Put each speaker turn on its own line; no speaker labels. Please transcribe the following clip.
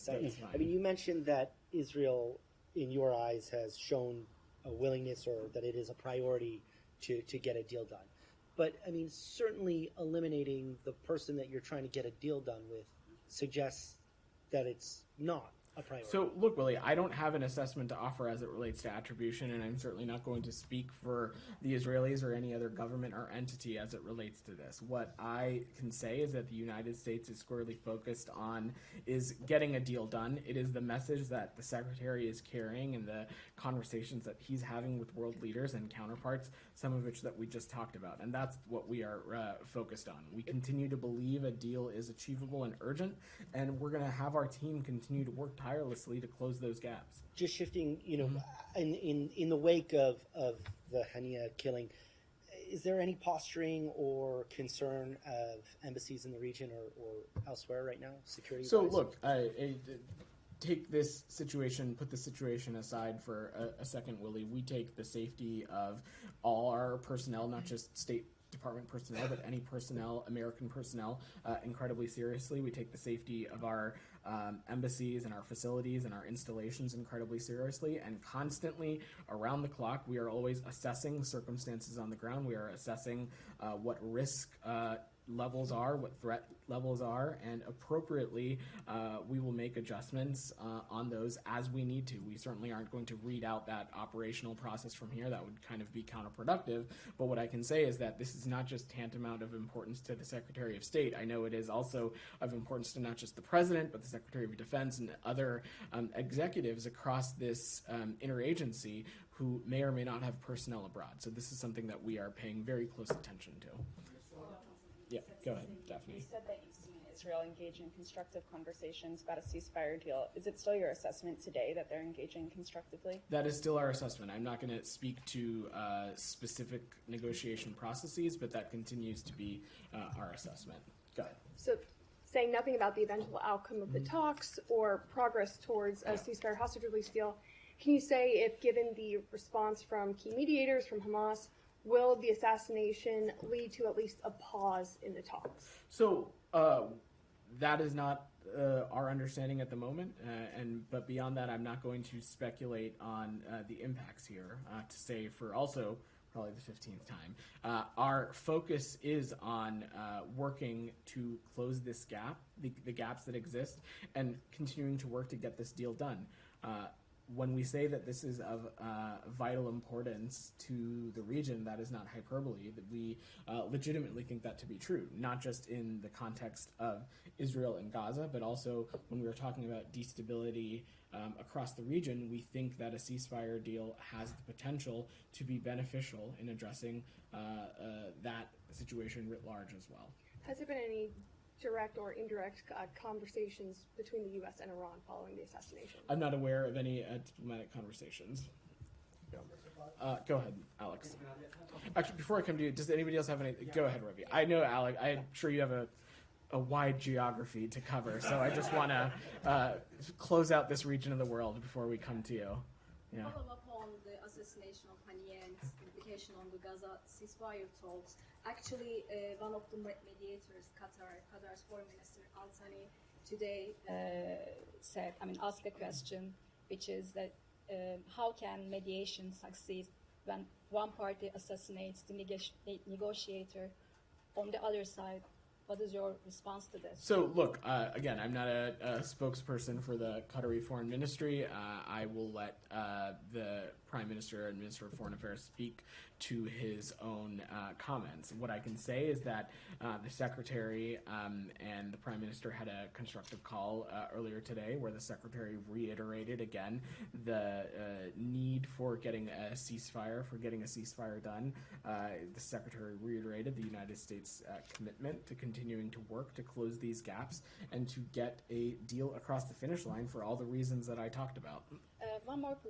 exciting. I mean, you mentioned that Israel, in your eyes, has shown a willingness or that it is a priority to get a deal done. But, I mean, certainly eliminating the person that you're trying to get a deal done with suggests that it's not a priority.
So, look, Willie, I don't have an assessment to offer as it relates to attribution, and I'm certainly not going to speak for the Israelis or any other government or entity as it relates to this. What I can say is that the United States is squarely focused on is getting a deal done. It is the message that the Secretary is carrying and the conversations that he's having with world leaders and counterparts, some of which that we just talked about, and that's what we are focused on. We continue to believe a deal is achievable and urgent, and we're going to have our team continue to work tirelessly to close those gaps.
Just shifting, in the wake of the Haniyeh killing, is there any posturing or concern of embassies in the region or elsewhere right now, security-wise?
So, look, take this situation, put the situation aside for a second, Willie. We take the safety of all our personnel, not just State Department personnel, but any personnel, American personnel, incredibly seriously. We take the safety of our embassies and our facilities and our installations incredibly seriously, and constantly around the clock we are always assessing circumstances on the ground. We are assessing what risk levels are, what threat levels are, and appropriately we will make adjustments on those as we need to. We certainly aren't going to read out that operational process from here. That would kind of be counterproductive. But what I can say is that this is not just tantamount of importance to the Secretary of State. I know it is also of importance to not just the President, but the Secretary of Defense and other executives across this interagency who may or may not have personnel abroad. So this is something that we are paying very close attention to. Yeah, go ahead, Daphne.
You said that you've seen Israel engage in constructive conversations about a ceasefire deal. Is it still your assessment today that they're engaging constructively?
That is still our assessment. I'm not going to speak to specific negotiation processes, but that continues to be our assessment. Go ahead.
So, saying nothing about the eventual outcome of the talks or progress towards a ceasefire hostage release deal, can you say if, given the response from key mediators, from Hamas, will the assassination lead to at least a pause in the talks?
So that is not our understanding at the moment, but beyond that, I'm not going to speculate on the impacts here. To say for also probably the 15th time, our focus is on working to close this gap, the gaps that exist, and continuing to work to get this deal done. When we say that this is of vital importance to the region, that is not hyperbole. That we legitimately think that to be true, not just in the context of Israel and Gaza, but also when we are talking about destability across the region. We think that a ceasefire deal has the potential to be beneficial in addressing that situation writ large as well.
Has there been any direct or indirect conversations between the U.S. and Iran following the assassination?
I'm not aware of any diplomatic conversations. Go ahead, Alex. Actually, before I come to you, does anybody else have any? Go ahead, Ravi. I know, Alex, I'm sure you have a wide geography to cover, so I just want to close out this region of the world before we come to you. Yeah.
Follow up on the assassination of Haniyeh and implication on the Gaza ceasefire talks. Actually, one of the mediators, Qatar's Foreign Minister Al-Thani, today asked a question, which is that how can mediation succeed when one party assassinates the negotiator on the other side? What is your response to this?
So, look, again, I'm not a spokesperson for the Qatari Foreign Ministry. I will let the Prime Minister and Minister of Foreign Affairs speak to his own comments. What I can say is that the Secretary and the Prime Minister had a constructive call earlier today where the Secretary reiterated again the need for getting a ceasefire done. The Secretary reiterated the United States' commitment to continuing to work to close these gaps and to get a deal across the finish line for all the reasons that I talked about.
One more